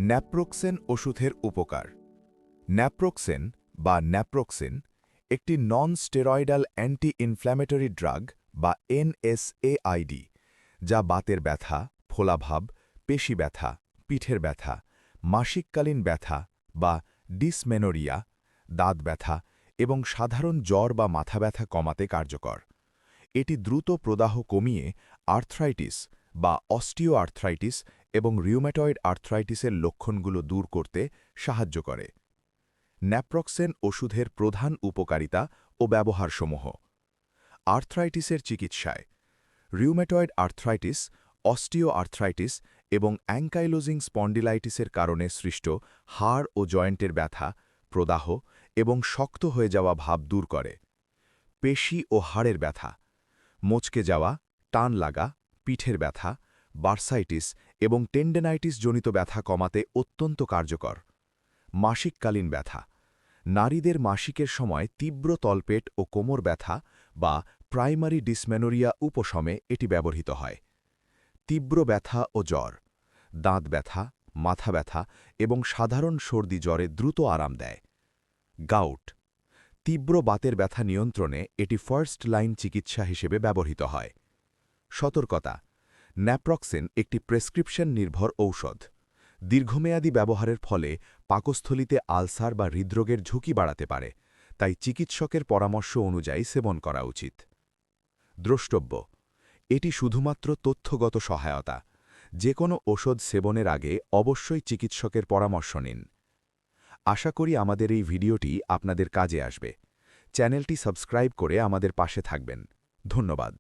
Naproxen ওষুধের উপকার। Naproxen বা ন্যাপ্রোক্সিন একটি non steroidal anti inflammatory drug বা এনএসএআইডি, যা বাতের ব্যথা, ফোলাভাব, পেশি ব্যথা, পিঠের ব্যথা, মাসিককালীন ব্যথা বা ডিসমেনোরিয়া, দাঁত ব্যথা এবং সাধারণ জ্বর বা মাথা ব্যথা কমাতে কার্যকর। এটি দ্রুত প্রদাহ কমিয়ে আর্থ্রাইটিস বা অস্টিওআর্থ্রাইটিস এবং রিউম্যাটয়েড আর্থ্রাইটিসের লক্ষণগুলো দূর করতে সাহায্য করে। ন্যাপ্রোক্সেন ওষুধের প্রধান উপকারিতা ও ব্যবহারসমূহ। আর্থ্রাইটিসের চিকিৎসায় রিউম্যাটয়েড আর্থ্রাইটিস, অস্টিওআর্থ্রাইটিস এবং অ্যাঙ্কাইলোজিং স্পন্ডিলাইটিসের কারণে সৃষ্ট হাড় ও জয়েন্টের ব্যথা, প্রদাহ এবং শক্ত হয়ে যাওয়া ভাব দূর করে। পেশি ও হাড়ের ব্যথা, মচকে যাওয়া, টান লাগা, পিঠের ব্যথা, বার্সাইটিস এবং টেন্ডেনাইটিস জনিত ব্যথা কমাতে অত্যন্ত কার্যকর। মাসিককালীন ব্যথা, নারীদের মাসিকের সময় তীব্র তলপেট ও কোমর ব্যথা বা প্রাইমারি ডিসমেনোরিয়া উপশমে এটি ব্যবহৃত হয়। তীব্র ব্যথা ও জ্বর, দাঁত ব্যথা, মাথা ব্যথা এবং সাধারণ সর্দি জ্বরে দ্রুত আরাম দেয়। গাউট, তীব্র বাতের ব্যথা নিয়ন্ত্রণে এটি ফার্স্ট লাইন চিকিৎসা হিসেবে ব্যবহৃত হয়। সতর্কতা: ন্যাপ্রোক্সেন একটি প্রেসক্রিপশন নির্ভর ঔষধ। দীর্ঘমেয়াদী ব্যবহারের ফলে পাকস্থলীতে আলসার বা হৃদরোগের ঝুঁকি বাড়াতে পারে, তাই চিকিৎসকের পরামর্শ অনুযায়ী সেবন করা উচিত। দ্রষ্টব্য: এটি শুধুমাত্র তথ্যগত সহায়তা। যে কোনো ওষুধ সেবনের আগে অবশ্যই চিকিৎসকের পরামর্শ নিন। আশা করি আমাদের এই ভিডিওটি আপনাদের কাজে আসবে। চ্যানেলটি সাবস্ক্রাইব করে আমাদের পাশে থাকবেন। ধন্যবাদ।